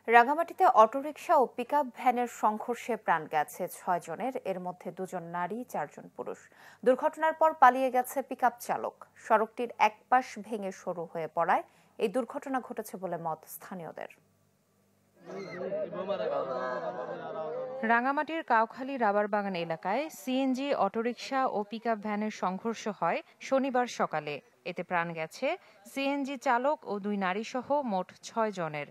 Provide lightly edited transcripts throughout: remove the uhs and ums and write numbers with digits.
রাঙামাটিতে অটোরিকশা ও পিকআপ ভ্যানের সংঘর্ষে প্রাণ গেছে ৬ জনের, এর মধ্যে ২ জন নারী ৪ জন পুরুষ। দুর্ঘটনার পর পালিয়ে গেছে পিকআপ চালক। সড়কটির এক পাশ ভেঙে সরু হয়ে পড়ায় এই দুর্ঘটনা ঘটেছে বলে মত স্থানীয়দের। রাঙামাটির কাউখালী রাবার বাগান এলাকায় সিএনজি, অটোরিকশা ও পিকআপ ভ্যানের সংঘর্ষ হয় শনিবার সকালে। এতে প্রাণ গেছে সিএনজি চালক ও ২ নারীসহ মোট ৬ জনের।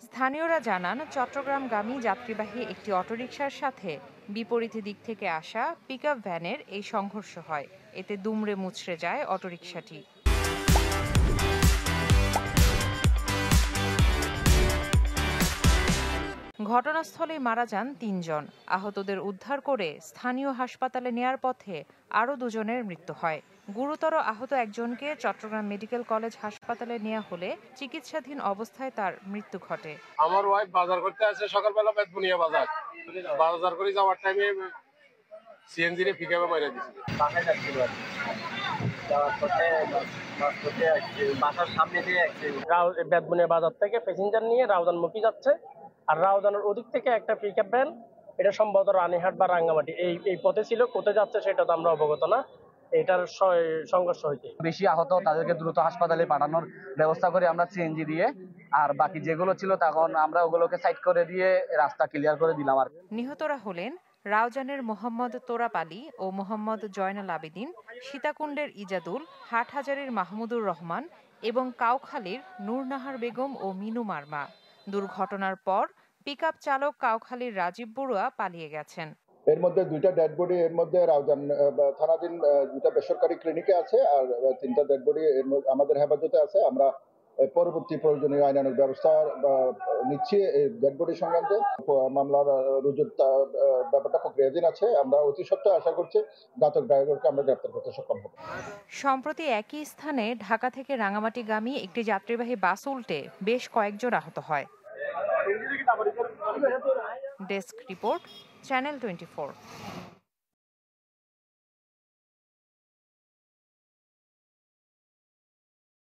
স্থানীয়রা জানান, চট্টগ্রামগামী যাত্রীবাহী একটি অটোরিকশার সাথে বিপরীত দিক থেকে আসা পিকআপ ভ্যানের এই সংঘর্ষ হয়। এতে দুমড়ে মুচড়ে যায় অটোরিকশাটি। ঘটনাস্থলেই মারা যান ৩ জন। আহতদের উদ্ধার করে স্থানীয় হাসপাতালে নেয়ার পথে আরও ২ জনের মৃত্যু হয়। গুরুতর আহত একজনকে চট্টগ্রাম মেডিকেল কলেজ হাসপাতালে নেওয়া হলে চিকিৎসাধীন অবস্থায় তার মৃত্যু ঘটে। আমার ওয়াইফ বাজার করতে আসে সকালবেলা, বেতবুনিয়া বাজার করে যাওয়ার টাইমে সিএনজি রে পিকআপে মাইরা দিছে। বাসায় যাচ্ছিল যাওয়ার পথে বাসার সামনে দিয়ে বেতবুনিয়া বাজার থেকে প্যাসেঞ্জার নিয়ে রাউজানমুখী যাচ্ছে, আর রাউজানের ওদিক থেকে একটা পিকআপ ভ্যান, এটা সম্ভবত রানীহাট বা রাঙ্গামাটি এই পথে ছিল। কোথায় যাচ্ছে সেটা তো আমরা অবগত না। এটার সংঘর্ষ হয়েছে। বেশি আহত তাদেরকে দ্রুত হাসপাতালে পাঠানোর ব্যবস্থা করে আমরা সিএনজি দিয়ে, আর বাকি যেগুলো ছিল তখন আমরা ওগুলোকে সাইড করে দিয়ে রাস্তা ক্লিয়ার করে দিলাম। আর নিহতরা হলেন রাউজানের মোহাম্মদ তোরাপ আলী ও মোহাম্মদ জয়নাল আবেদিন, সীতাকুণ্ডের ইজাদুল, হাটহাজারীর মাহমুদুর রহমান এবং কাউখালীর নূরনাহার বেগম ও মিনু মারমা। দুর্ঘটনার পর পিকআপ চালক কাউখালীর রাজীব বড়ুয়া পালিয়ে গেছেন। এর মধ্যে 2টা ডেড বডি এর মধ্যে রাউজান থানাধীন 2টা বেসরকারি ক্লিনিকে আছে, আর 3টা ডেড বডি আমাদের হেফাজতে আছে। আমরা পরবর্তী প্রয়োজনীয় আইনানুগ ব্যবস্থা নিচ্ছি। এই ডেড বডি সংক্রান্তে মামলার রুজুর ব্যাপারটা প্রক্রিয়াধীন আছে। আমরা অতি সত্ত্বর আশা করছি ঘাতক ড্রাইভারকে আমরা গ্রেপ্তার করতে সক্ষম হব। সম্প্রতি একই স্থানে ঢাকা থেকে রাঙামাটিগামী একটি যাত্রীবাহী বাস উল্টে বেশ কয়েকজন আহত হয়। Desk report, channel 24।